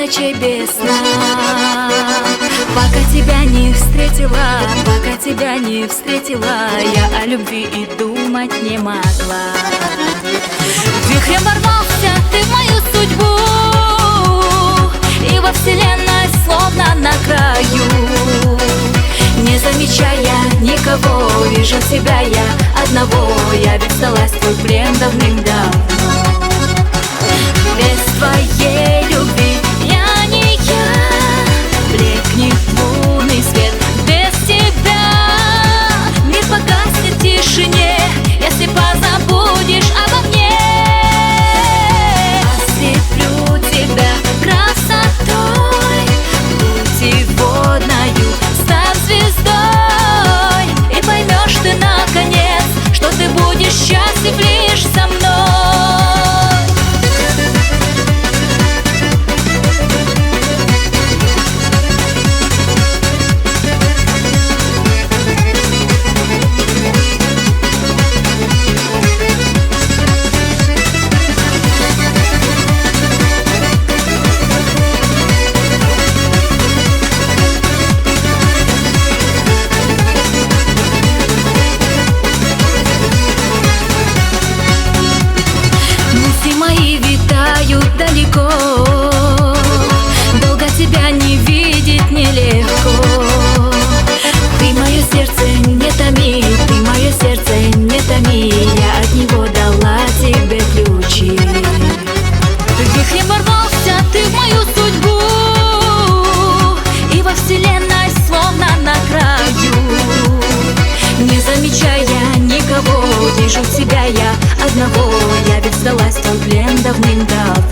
ночей без сна. Пока тебя не встретила, пока тебя не встретила, я о любви и думать не могла. Вихрем ворвался ты в мою судьбу, и во вселенной словно на краю. Не замечая никого, вижу тебя я одного. Я ведь сдалась в твой плен давным-давно. Без твоей любви я не я, блекнет лунный свет. Без тебя мир погаснет в тишине, если позабудешь обо мне. Ослеплю тебя красотой путеводною, став звездой, и поймешь ты наконец, что ты будешь счастлив лишь со мной. Мои витают далеко, долго тебя не видеть нелегко. Ты мое сердце не томи, ты мое сердце не томи, я от него дала тебе ключи. Вихрем ворвался ты в мою судьбу, и во вселенной словно на краю. Не замечая никого, вижу тебя я одного. Я ведь сдалась в твой плен давным-давно.